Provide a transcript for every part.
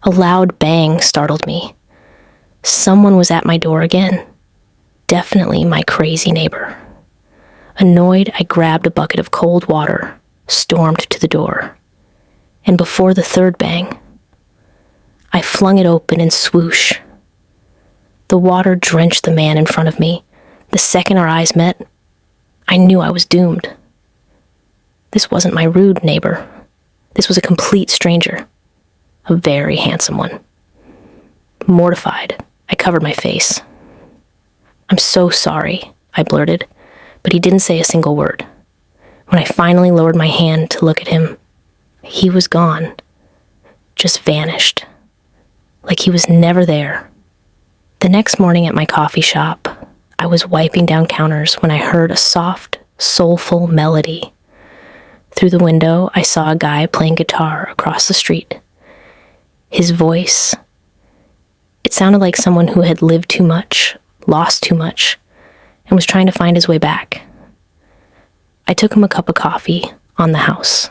A loud bang startled me. Someone was at my door again. Definitely my crazy neighbor. Annoyed, I grabbed a bucket of cold water, stormed to the door. And before the third bang, I flung it open and swoosh. The water drenched the man in front of me. The second our eyes met, I knew I was doomed. This wasn't my rude neighbor. This was a complete stranger. A very handsome one. Mortified, I covered my face. "I'm so sorry," I blurted, but he didn't say a single word. When I finally lowered my hand to look at him, he was gone. Just vanished. Like he was never there. The next morning at my coffee shop, I was wiping down counters when I heard a soft, soulful melody. Through the window, I saw a guy playing guitar across the street. His voice, it sounded like someone who had lived too much, lost too much, and was trying to find his way back. I took him a cup of coffee on the house.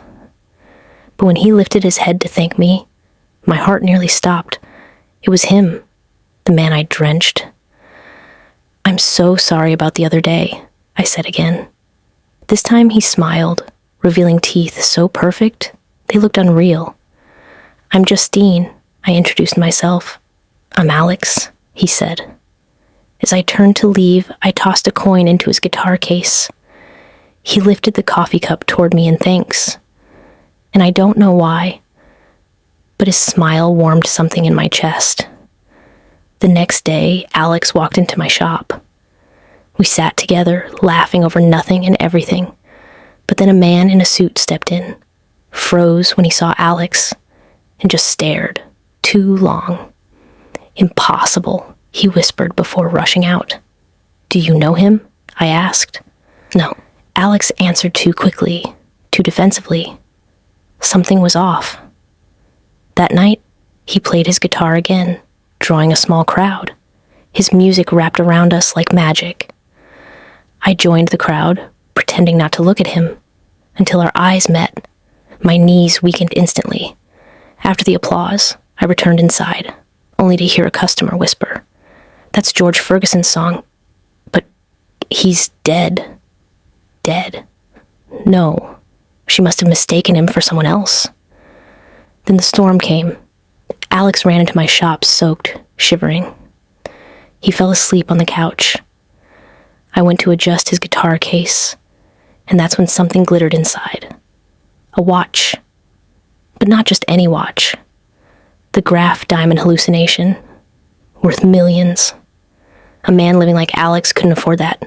But when he lifted his head to thank me, my heart nearly stopped. It was him, the man I drenched. "I'm so sorry about the other day," I said again. This time he smiled, revealing teeth so perfect, they looked unreal. "I'm Justine," I introduced myself. "I'm Alex," he said. As I turned to leave, I tossed a coin into his guitar case. He lifted the coffee cup toward me in thanks. And I don't know why, but his smile warmed something in my chest. The next day, Alex walked into my shop. We sat together, laughing over nothing and everything. But then a man in a suit stepped in, froze when he saw Alex, and just stared, too long. "Impossible," he whispered before rushing out. "Do you know him?" I asked. No. Alex answered too quickly, too defensively. Something was off. That night, he played his guitar again, drawing a small crowd. His music wrapped around us like magic. I joined the crowd, pretending not to look at him, until our eyes met. My knees weakened instantly. After the applause, I returned inside, only to hear a customer whisper, "That's George Ferguson's song. But he's dead." Dead. No, she must have mistaken him for someone else. Then the storm came. Alex ran into my shop soaked, shivering. He fell asleep on the couch. I went to adjust his guitar case, and that's when something glittered inside. A watch. But not just any watch. The Graf diamond hallucination. Worth millions. A man living like Alex couldn't afford that.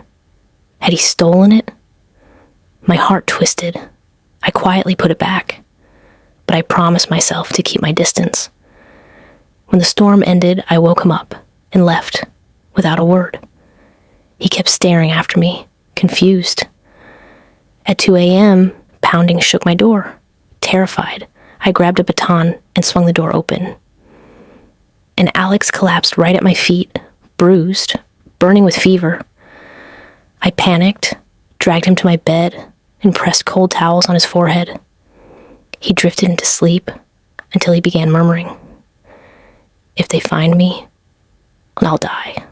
Had he stolen it? My heart twisted. I quietly put it back, but I promised myself to keep my distance. When the storm ended, I woke him up and left, without a word. He kept staring after me, confused. At 2 a.m., pounding shook my door. Terrified, I grabbed a baton and swung the door open. And Alex collapsed right at my feet, bruised, burning with fever. I panicked, dragged him to my bed, and pressed cold towels on his forehead. He drifted into sleep until he began murmuring, "If they find me, I'll die."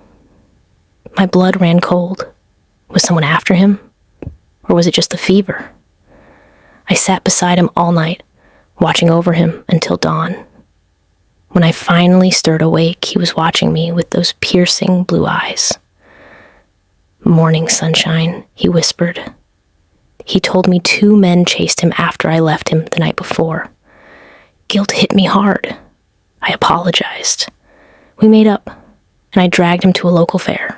My blood ran cold. Was someone after him? Or was it just the fever? I sat beside him all night, watching over him until dawn. When I finally stirred awake, he was watching me with those piercing blue eyes. "Morning, sunshine," he whispered. He told me 2 men chased him after I left him the night before. Guilt hit me hard. I apologized. We made up, and I dragged him to a local fair.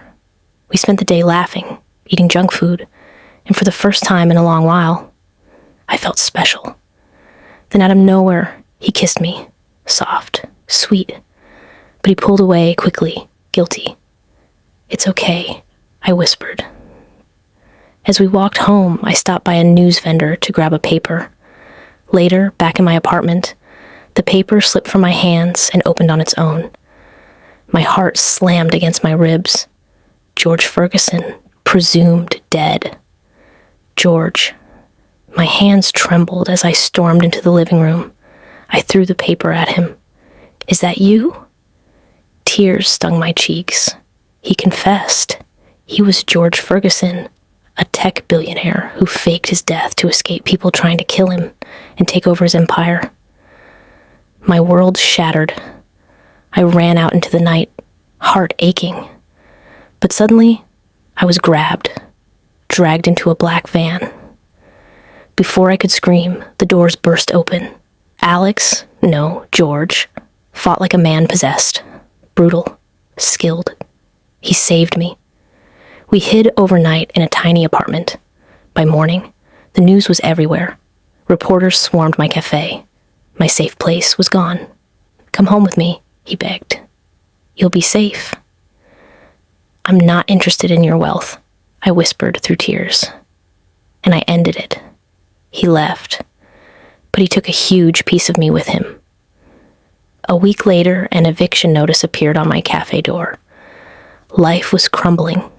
We spent the day laughing, eating junk food, and for the first time in a long while, I felt special. Then out of nowhere, he kissed me, soft, sweet, but he pulled away quickly, guilty. "It's okay," I whispered. As we walked home, I stopped by a news vendor to grab a paper. Later, back in my apartment, the paper slipped from my hands and opened on its own. My heart slammed against my ribs. George Ferguson, presumed dead. George. My hands trembled as I stormed into the living room. I threw the paper at him. Is that you?" Tears stung my cheeks. He confessed. He was George Ferguson, a tech billionaire who faked his death to escape people trying to kill him and take over his empire. My world shattered. I ran out into the night, heart aching. But suddenly, I was grabbed, dragged into a black van. Before I could scream, the doors burst open. Alex, no, George, fought like a man possessed, brutal, skilled. He saved me. We hid overnight in a tiny apartment. By morning, the news was everywhere. Reporters swarmed my cafe. My safe place was gone. "Come home with me," he begged. "You'll be safe." "I'm not interested in your wealth," I whispered through tears. And I ended it. He left, but he took a huge piece of me with him. A week later, an eviction notice appeared on my cafe door. Life was crumbling.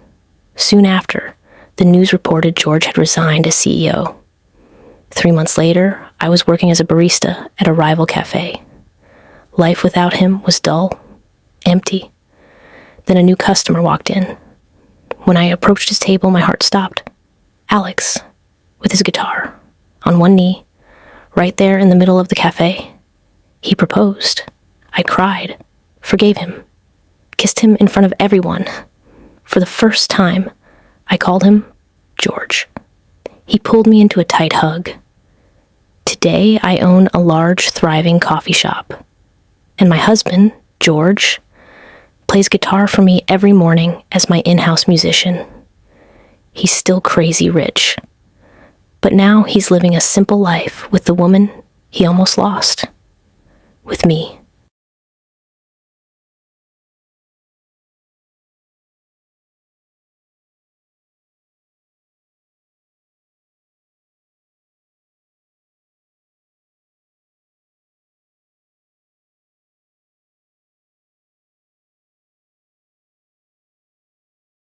Soon after, the news reported George had resigned as CEO. 3 months later, I was working as a barista at a rival cafe. Life without him was dull, empty. Then a new customer walked in. When I approached his table, my heart stopped. Alex, with his guitar, on one knee, right there in the middle of the cafe. He proposed. I cried, forgave him, kissed him in front of everyone. For the first time, I called him George. He pulled me into a tight hug. Today, I own a large, thriving coffee shop. And my husband, George, plays guitar for me every morning as my in-house musician. He's still crazy rich. But now he's living a simple life with the woman he almost lost. With me.